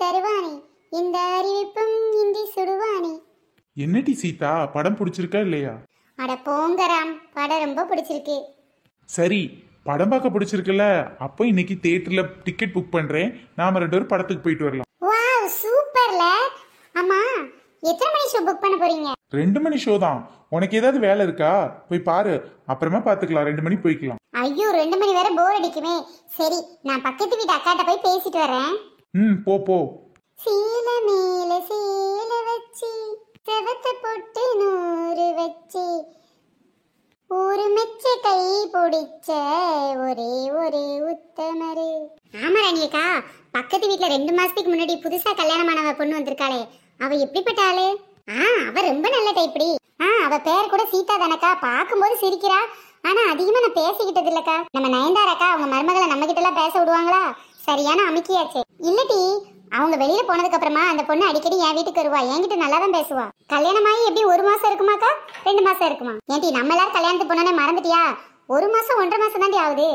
தருவானே, இந்த அறிவிப்பும் இன்றி சுடுவானே. என்னடி சீதா, படம் பிடிச்சிருக்கா இல்லையா? அட போங்கராம், படம் ரொம்ப பிடிச்சிருக்கு. சரி, படம் பார்க்க பிடிச்சிருக்குல்ல, அப்போ இன்னைக்கு தியேட்டர்ல டிக்கெட் புக் பண்றேன். நாம 2 பேரும் படத்துக்கு போயிட்டு வரலாம். வாவ், சூப்பர்ல. அம்மா, எத்தனை மணி ஷோ புக் பண்ண போறீங்க? 2 மணி ஷோ தான். உனக்கு ஏதாவது வேலை இருக்கா? போய் பாரு, அப்புறமா பாத்துக்கலாம். 2 மணி போய்க்கலாம். ஐயோ, 2 மணி வேற போர் அடிக்குமே. சரி, நான் பக்கத்து வீட்டு அக்காட்ட போய் பேசிட்டு வரேன். போ போ. சீல மேல சீல வச்சி, செவத்த போட்டு 100 வச்சி, ஒரு மெச்ச கை பிடிச்ச ஒரே ஒரு உத்தமரு. ஆமா ராணியக்கா, பக்கத்து வீட்டுல 2 மாசத்துக்கு முன்னாடி புதுசா கல்யாணமானவ பொண்ணு வந்திருக்காளே, அவ எப்படிப்பட்ட ஆளு? அவ ரொம்ப நல்ல டைப்டி. அவ பேர் கூட சீதா தானக்கா. பாக்கும்போது சிரிக்கிறா, ஆனா அதிகமா நான் பேசிக்கிட்டது இல்லக்கா. நம்ம நயன்தாராக்கா அவங்க மருமகளை நம்ம கிட்ட எல்லாம் பேச விடுவாங்களா? சரியான அமுக்கியாச்சு. இல்லடி, அவங்க வெளியில போனதுக்கு அப்புறமா அந்த பொண்ணு அடிக்கடி என் வீட்டுக்கு வருவா, என்கிட்ட நல்லா தான் பேசுவா. கல்யாணமாயி எப்படி 1 மாசம் இருக்குமாக்கா, 2 மாசம் இருக்குமா? ஏன்டி நம்ம எல்லாரும் கல்யாணத்துக்கு போனோன்னே மறந்துட்டியா? 1 மாசம் 1.5 மாசம் தாண்டி ஆகுது.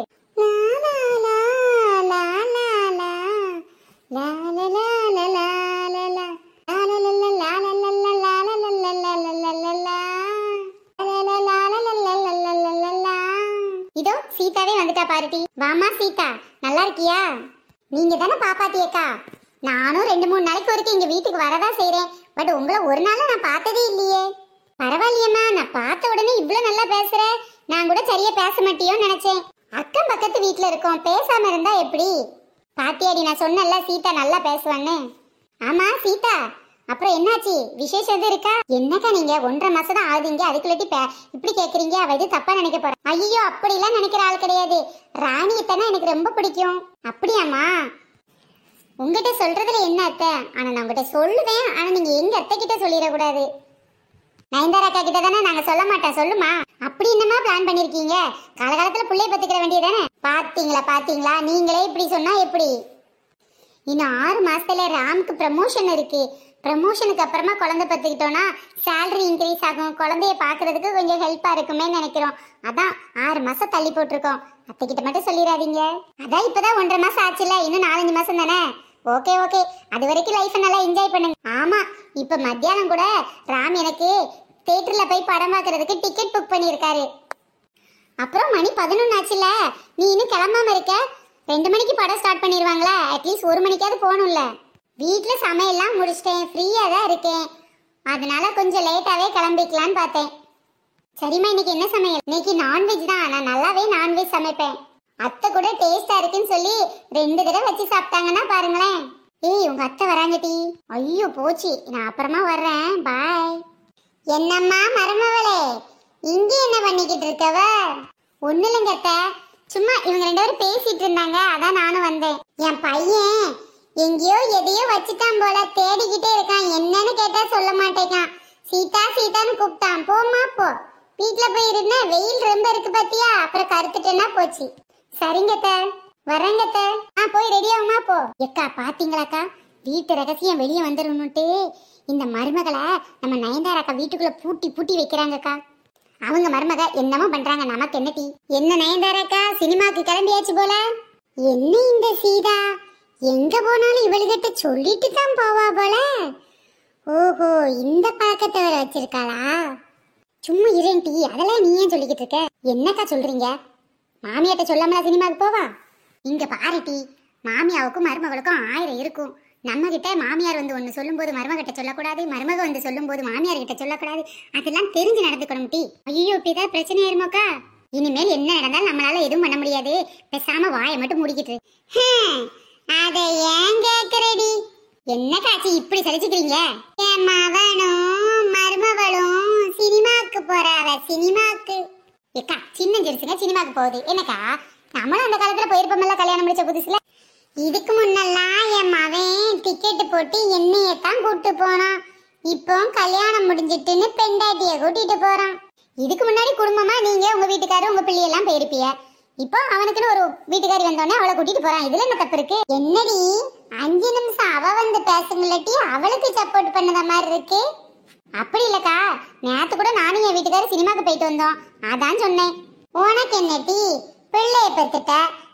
இதோ சீதாவே வந்துட்டா பாருட்டி. வாமா சீதா, நல்லா இருக்கியா? நீங்க தானே பாப்பாத்தியக்கா? நானும் 2-3 நாளைக்கு ஒருக்க எங்க வீட்டுக்கு வரதா செய்றேன். பட் உங்களை ஒரு நாள் நான் பார்த்ததே இல்லையே. பரவாயில்லையம்மா, நான் பார்த்த உடனே இவ்வளவு நல்லா பேசுற. நான் கூட சரியா பேச மாட்டியோன்னு நினைச்சேன். அக்கம் பக்கத்து வீட்டுல இருக்கோம், பேசாம இருந்தா எப்படி? பாத்தியாடி, நான் சொன்னல சீதா நல்லா பேசுவான்னு. ஆமா சீதா, அப்புறம் என்னாச்சு? விசேஷம் எதுவும் இருக்கா? என்னக்கா நீங்க 1.5 மாசம் தான் ஆகுதுங்க, அதுக்குள்ளட்டி இப்படி கேக்குறீங்க? அவ இது தப்பா நினைக்க போறா. ஐயோ, அப்படிலாம் நினைக்கிற ஆள் கிடையாது. ராணியத்தானே எனக்கு ரொம்ப பிடிக்கும். அப்படியாம்மா? உங்ககிட்ட சொல்றதுல என்ன அத்தை? ஆனா நான் உங்ககிட்ட சொல்லுவேன், ஆனா நீங்க எங்க அத்தை கிட்ட சொல்லிடக்கூடாது. நயன்தாரா அக்கா கிட்ட தானே நாங்க சொல்ல மாட்டோம். சொல்லுமா. அப்படி என்னமா பிளான் பண்ணிருக்கீங்க? காலகாலத்துல பிள்ளைய பத்துக்கிற வேண்டியதானே? பாத்தீங்களா, நீங்களே இப்படி சொன்னா எப்படி? இன்னும் 6 மாசத்துல ராமுக்கு ப்ரமோஷன் இருக்கு. ப்ரமோஷனுக்கு அப்புறமா குழந்தை பத்துக்கிட்டோம்னா சேலரி இன்க்ரீஸ் ஆகும். குழந்தைய பாக்குறதுக்கு கொஞ்சம் ஹெல்ப்பா இருக்குமே நினைக்கிறோம். அதான் 6 மாசம் தள்ளி போட்டிருக்கோம். அத்தை கிட்ட மட்டும் சொல்லிடாதீங்க. அதான் இப்பதான் 1.5 மாசம் ஆச்சுல, இன்னும் 4-5 மாசம் தானே. ஓகே, அது வரைக்கும் லைஃப் நல்லா என்ஜாய் பண்ணுங்க. ஆமா, இப்ப மத்தியானம் கூட ராம் எனக்கு தியேட்டர்ல போய் படம் பார்க்கறதுக்கு டிக்கெட் புக் பண்ணிருக்காரு. அப்புறம் மணி 11 ஆச்சுல, நீ இன்னும் கிளம்பாம இருக்க. 2 மணிக்கு படம் ஸ்டார்ட் பண்ணிடுவாங்களா? அட்லீஸ்ட் 1 மணிக்காவது போகணும்ல. வீட்டுல சமையல்லாம் முடிச்சிட்டேன், ஃப்ரீயா தான் இருக்கேன். அதனால கொஞ்சம் லேட்டாவே கிளம்பிக்கலான்னு பார்த்தேன். சரிம்மா, இன்னைக்கு என்ன சமையல்? இன்னைக்கு நான்வெஜ் தான். நான் நல்லாவே நான்வெஜ் சமைப்பேன். அத்தை கூட டேஸ்டா இருக்குன்னு சொல்லி 2 தடவை வச்சு சாப்பிட்டாங்கன்னா பாருங்களேன். ஏய், உங்க அத்தை வராங்க டி. ஐயோ போச்சு, நான் அப்புறமா வர்றேன், பாய். என்னம்மா மருமவளே, இங்க என்ன பண்ணிக்கிட்டு இருக்கவ? ஒண்ணு இல்லைங்க அத்தை, சும்மா இவங்க 2 பேரும் பேசிட்டு இருந்தாங்க, அதான் நானும் வந்தேன். என் பையன் எங்கேயோ எதையோ வச்சுட்டான் போல, தேடிக்கிட்டே இருக்கான். என்னன்னு கேட்டா சொல்ல மாட்டேங்கான். சீதான்னு கூப்பிட்டான். போமா போ, வீட்டுல போய் இருந்த வெயில் ரொம்ப இருக்கு பாத்தியா, அப்புறம் கருத்துட்டேன்னா போச்சு. சரிங்க அத்தை, வரேங்க அத்தை. போய் ரெடி ஆகுமா போ. எக்கா பாத்தீங்களாக்கா, வீட்டு ரகசியம் வெளியே வந்துடணும்ட்டு இந்த மருமகளை நம்ம நயன்தாராக்கா வீட்டுக்குள்ள பூட்டி வைக்கிறாங்கக்கா. அவங்க மருமக என்னமோ பண்றாங்க, நமக்கு என்ன டீ? என்ன நயன்தாராக்கா, சினிமாக்கு கிளம்பியாச்சு போல. என்ன இந்த சீதா எங்க போனாலும் இவளுகிட்ட சொல்லிட்டு தான் போவா போல. ஓஹோ, இந்த பழக்கத்தை வேற வச்சிருக்காளா? சும்மா இரேன் டீ, அதெல்லாம் நீ ஏன் சொல்லிக்கிட்டு இருக்க? என்னக்கா சொல்றீங்க? மாமியாட்ட சொல்லாமலா சினிமாவுக்கு போவா? இங்க பாரு டீ, மாமியாவுக்கும் மருமகளுக்கும் 1000 இருக்கும். நம்ம கிட்ட மாமியார் வந்து ஒண்ணு சொல்லும் போது மருமகிட்ட சொல்லக்கூடாது, மருமக வந்து சொல்லும் போது மாமியார் கிட்ட சொல்லக்கூடாது. அதெல்லாம் தெரிஞ்சு நடந்துக்கணும் டீ. ஐயோ, இப்படிதான் பிரச்சனை ஆயிருமோக்கா. இனிமேல் என்ன நடந்தாலும் நம்மளால எதுவும் பண்ண முடியாது. பேசாம வாயை மட்டும் முடிக்கிட்டு. அதை ஏன் கேக்குறடி? என்ன காட்சி இப்படி சலிச்சுக்கிறீங்க? என் மகனும் மருமகளும் சினிமாக்கு போறாவ. சினிமாக்கு ஏக்கா, சின்ன ஜெருசுங்க சினிமாக்கு போகுது என்னக்கா? நம்மளும் அந்த காலத்துல போயிருப்போம்ல, கல்யாணம் முடிச்ச புதுசுல. இதுக்கு முன்னெல்லாம் என் மகன் டிக்கெட் போட்டு என்னையத்தான் கூப்பிட்டு போனான். இப்போ கல்யாணம் முடிஞ்சிட்டுன்னு பெண்டாட்டிய கூட்டிட்டு போறான். இதுக்கு முன்னாடி குடும்பமா நீங்க உங்க வீட்டுக்காரர் உங்க பிள்ளையெல்லாம் போயிருப்பிய. இப்போ அவனுக்குன்னு ஒரு வீட்டுக்காரி வந்தோடனே அவளை கூட்டிட்டு போறான். இதுல என்ன தப்பு இருக்கு? என்னடி 5 நிமிஷம் அவ வந்து பேசுங்களாட்டி அவளுக்கு சப்போர்ட் பண்ணத மாதிரி இருக்கு. அப்படி இல்லக்கா, நேத்து கூட நானும் என் வீட்டுக்காரர் சினிமாக்கு போயிட்டு வந்தோம், அதான் சொன்னேன். உனக்கு என்ன டீ, பிள்ளைய பெத்துட்ட,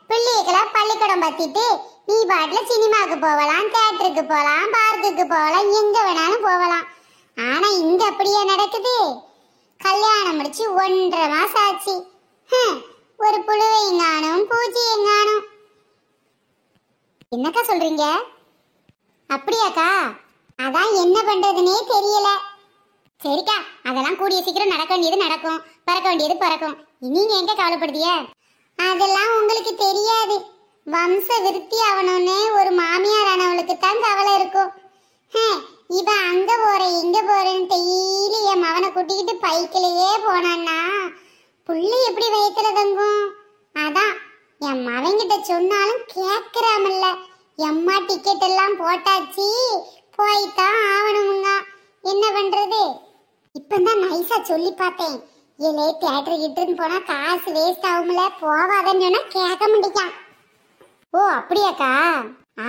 பிள்ளைகளுக்கெல்லாம் பள்ளிக்கூடம் பத்திட்டு நீ பாட்டுல சினிமாவுக்கு போகலாம், தியேட்டருக்கு போகலாம், பார்க்குக்கு போகலாம், எங்க வேணாலும் போகலாம். ஆனா இங்க அப்படியே நடக்குது? கல்யாணம் முடிச்சு 1.5 மாசம் ஆச்சு. ஒரு புழுவையும் காணும், பூச்சியும் காணும். என்னக்கா சொல்றீங்க? அப்படியாக்கா? அதான் என்ன பண்றதுன்னே தெரியல. சரிக்கா, அதெல்லாம் கூடிய சீக்கிரம் நடக்க வேண்டியது நடக்கும், பறக்க வேண்டியது பறக்கும். நீங்க எங்க கவலைப்படுதிய? அதெல்லாம் உங்களுக்கு தெரியாது. வம்ச விருத்தி ஆகணும்னு ஒரு மாமியார் ஆனவளுக்கு தான் கவலை இருக்கும். இவ அங்க போறேன் இங்க போறேன்னு டெய்லி என் மவனை கூட்டிக்கிட்டு பைக்கிலேயே போனான்னா புள்ளி எப்படி வயிற்றுல தங்கும்? அதான் என் மவன்கிட்ட சொன்னாலும் கேட்கிறாமல்ல. எம்மா டிக்கெட் எல்லாம் போட்டாச்சு, போய்தான் ஆகணுமுங்க. என்ன பண்றது? இப்பதான் நைஸா சொல்லி பார்த்தேன். ஏலே தியேட்டர் கிட்டுன்னு போனா காசு வேஸ்ட் ஆகும்ல, போவாதன்னு சொன்னா கேட்க முடிக்கான். ஓ அப்படியாக்கா?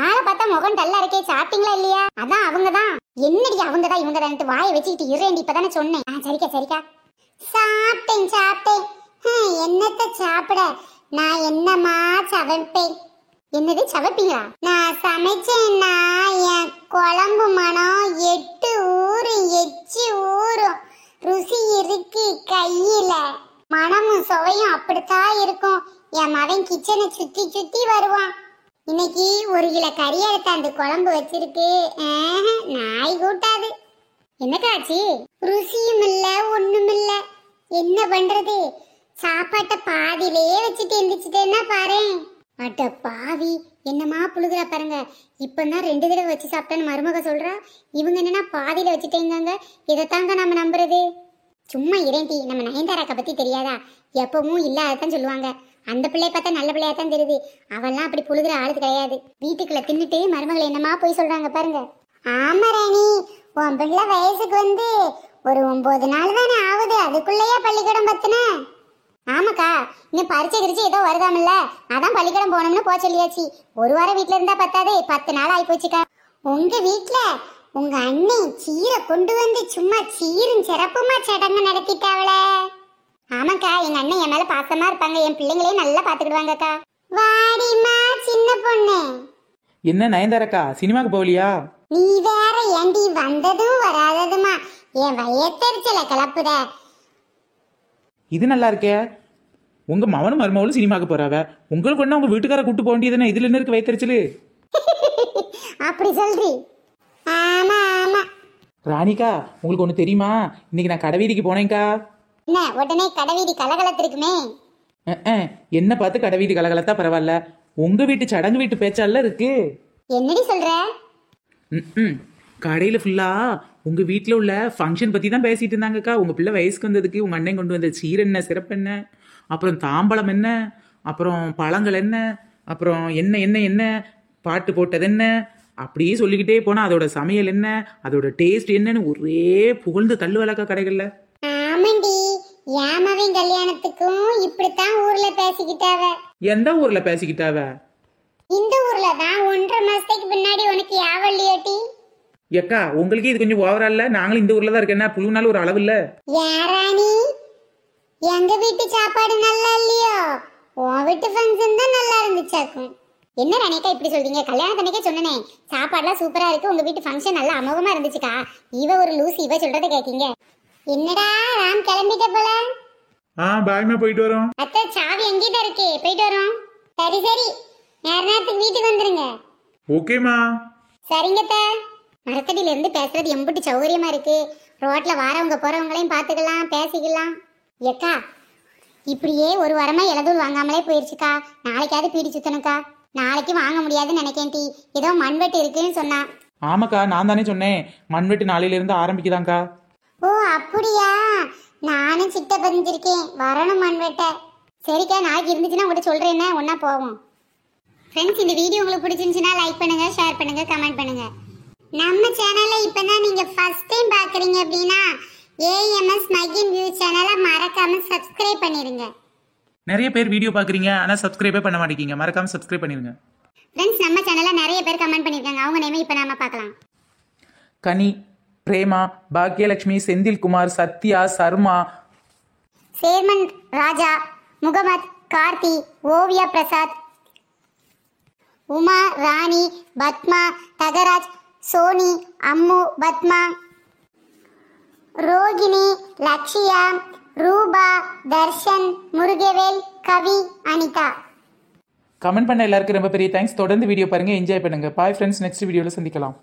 ஆளை பார்த்தா முகம் டல்லா இருக்கே. சாப்பிட்டீங்களா இல்லையா? அதான் அவங்கதான். என்னடி அவங்கதான் இவங்கதான் வாயை வச்சுக்கிட்டு இருறேன். இப்பதானே சொன்னேன். சரிக்கா சரிக்கா. சாப்பிட்டேன். என்னத்த சாப்பிட? நான் என்னமா சமைப்பேன். என்னது சமைப்பீங்களா? நான் சமைச்சேன்னா என் குழம்பு மனம் 8 ஊரும் எச்சி ஊரும். ருசி இருக்கு கையில. மனமும் சுவையும் அப்படித்தான் இருக்கும். என் மகன் கிச்சனை சுத்தி சுத்தி வருவான். இன்னைக்கு 1 கிலோ கறி எடுத்த அந்த குழம்பு வச்சிருக்கு. நாய் கூட்டாது. என்னக்காச்சு? ருசியும் இல்ல ஒண்ணும் இல்ல. என்ன பண்றது? சாப்பாட்டை பாதியிலேயே வச்சுட்டு எந்திரிச்சிட்டேன்னா பாரு. அட பாவி, என்னமா புழுகுறா பாருங்க. இப்பதான் 2 தடவை வச்சு சாப்பிட்டேன்னு மருமக சொல்றா. இவங்க என்னன்னா பாதியில வச்சுட்டேங்க. இதைத்தாங்க நம்ம நம்புறது? சும்மா இரேண்டி, நம்ம நயன்தாராக்க பத்தி தெரியாதா? எப்பவும் இல்லாததான் சொல்லுவாங்க. அந்த பிள்ளைய பார்த்தா நல்ல பிள்ளையா தான் தெரியுது. அவெல்லாம் அப்படி புழுகுற ஆளு கிடையாது. வீட்டுக்குள்ள தின்னுட்டு மருமகளை என்னமா போய் சொல்றாங்க பாருங்க. ஆமா ராணி, உன் பிள்ளை வயசுக்கு வந்து ஒரு 9 நாள் தானே ஆகுது. அதுக்குள்ளேயே பள்ளிக்கூடம் பத்துன? ஆமாக்கா, இன்னும் பரிச்சை கிரிச்சு ஏதோ வருதாமில்ல, அதான் பள்ளிக்கூடம் போகணும்னு போக சொல்லியாச்சு. 1 வாரம் வீட்டுல இருந்தா பத்தாது, 10 நாள் ஆகி போச்சுக்கா. உங்க வீட்டுல உங்க அண்ணன் சீரை கொண்டு வந்து சும்மா சீரும் சிறப்புமா சடங்கு நடத்திட்டாவள. ஆமாக்கா, எங்க அண்ணன் என் மேல பாசமா இருப்பாங்க. என் பிள்ளைங்களையும் நல்லா பாத்துக்கிடுவாங்கக்கா. வாடிமா சின்ன பொண்ணு. என்ன நயன்தாரக்கா, சினிமாக்கு போகலையா? நீ வேற ஏண்டி வந்ததும் வராததுமா என் வயத்தெரிச்சல கிளப்புத. இது நல்லா இருக்கே. உங்க மவனும் மருமகளும் சினிமாக்கு போறாவ, உங்களுக்கு ஒண்ணு உங்க வீட்டுக்கார கூட்டு போக வேண்டியதுன்னா இதுல என்ன இருக்கு வைத்தறிச்சலு? அப்படி சொல்றி? ஆமா ஆமா. ராணிக்கா, உங்களுக்கு ஒண்ணு தெரியுமா? இன்னைக்கு நான் கடைவீதிக்கு போனேன்க்கா. என்ன உடனே கடைவீதி கலகலத்திருக்குமே? என்ன பார்த்து கடைவீதி கலகலத்தா பரவாயில்ல, உங்க வீட்டு சடங்கு வீட்டு பேச்சால இருக்கு. என்னடி சொல்ற? கடையில ஃபுல்லா உங்க வீட்டுல உள்ள ஃபங்க்ஷன் பத்தி தான் பேசிட்டு இருந்தாங்கக்கா. உங்க பிள்ளை வயசுக்கு வந்ததுக்கு உங்க அண்ணன் கொண்டு வந்த சீர் என்ன, சிறப்பு என்ன, அப்புறம் தாம்பழம் என்ன, அப்புறம் பழங்கள் என்ன, அப்புறம் என்ன என்ன என்ன பாட்டு போட்டது என்ன, அப்படியே சொல்லிக்கிட்டே போனா அதோட சமையல் என்ன, அதோட டேஸ்ட் என்னன்னு ஒரே புகழ்ந்து தள்ளு வழக்கா கடைகள்ல. ஆமாண்டி, யாமவின் கல்யாணத்துக்கும் இப்படித்தான் ஊர்ல பேசிக்கிட்டாவ. எந்த ஊர்ல பேசிக்கிட்டாவ? இந்த ஊர்ல தான். 1.5 மாசத்துக்கு பின்னாடி உனக்கு யாவல்லியோட்டி? எக்கா, உங்களுக்கு இது கொஞ்சம் ஓவரா இல்ல? நாங்களும் இந்த ஊர்ல தான் இருக்கேன், புழுனால ஒரு அளவு இல்ல. யாராணி, எங்க வீட்டு சாப்பாடு நல்லா இல்லையோ? உன் வீட்டு ஃபங்க்ஷன் தான் நல்லா இருந்துச்சாக்கும். என்ன ராணிக்கா இப்படி சொல்றீங்க? கல்யாணத்தன்னைக்கே சொன்னனே சாப்பாடுலாம் சூப்பரா இருக்கு, உங்க வீட்டு ஃபங்க்ஷன் நல்லா அமோகமா இருந்துச்சுக்கா. இவ ஒரு லூஸ், இவ சொல்றத கேக்கீங்க. என்னடா ராம் கிளம்பிட்ட போல? பாய்மா, போயிட்டு வரோம். அத்தை சாவி எங்கிட்ட இருக்கு, போயிட்டு வரோம். சரி சரி, நேரத்துக்கு வீட்டுக்கு வந்துருங்க. ஓகேமா. சரிங்கத்த. மரத்தடியில இருந்து பேசுறது எம்பிட்டு சௌகரியமா இருக்கு. ரோட்ல வாரவங்க போறவங்களையும் பாத்துக்கலாம், பேசிக்கலாம். ஏக்கா, இப்படியே 1 வாரமா இலதூள் வாங்காமலே போயிருச்சுக்கா. நாளைக்காவது பீடி சுத்தணுக்கா. நாளைக்கு வாங்க முடியாதுன்னு நினைக்கேன். டி ஏதோ மண்வெட்டு இருக்குன்னு சொன்னா. ஆமாக்கா, நான் தானே சொன்னேன் மண்வெட்டு நாளையில இருந்து ஆரம்பிக்குதாங்க்கா. ஓ அப்படியா? நானும் சிட்ட பதிஞ்சிருக்கேன், வரணும் மண்வெட்ட. சரிக்கா, நாளைக்கு இருந்துச்சுன்னா உங்கள்கிட்ட சொல்றேன்னா ஒன்னா போவோம். ஃப்ரெண்ட்ஸ், இந்த வீடியோ உங்களுக்கு பிடிச்சிருந்துச்சுன்னா லைக் பண்ணுங்க, ஷேர் பண்ணுங்க, கமெண்ட் பண்ணுங்க. நம்ம சேனலை இப்பதான் நீங்க ஃபர்ஸ்ட் டைம் பாக்குறீங்க அப்படின்னா AMS மகின் வியூ சேனலை மறக்காம சப்ஸ்கிரைப் பண்ணிருங்க. நிறைய பேர் வீடியோ பாக்குறீங்க, ஆனா சப்ஸ்கிரைபே பண்ண மாட்டேங்க. மறக்காம சப்ஸ்கிரைப் பண்ணிருங்க. ஃப்ரெண்ட்ஸ், நம்ம சேனல்ல நிறைய பேர் கமெண்ட் பண்ணிருக்காங்க. அவங்க நேமே இப்ப நாம பார்க்கலாம். கனி, பிரேமா, பாக்யலட்சுமி, செந்தில்குமார், சத்யா, சர்மா, சேர்மன் ராஜா, முகமது, கார்த்தி, ஓவியா பிரசாத், உமா, ராணி, பத்மா, தகராஜ், சோனி, அம்மு, பத்மா, ரோகிணி, லக்ஷியா, ரூபா, தர்ஷன், முருகவேல், கவி, அனிதா. கமெண்ட் பண்ண எல்லாருக்கும் ரொம்ப பெரிய தேங்க்ஸ். தொடர்ந்து வீடியோ பாருங்க, என்ஜாய் பண்ணுங்க. பாய் ஃப்ரெண்ட்ஸ், நெக்ஸ்ட் வீடியோவில் சந்திக்கலாம்.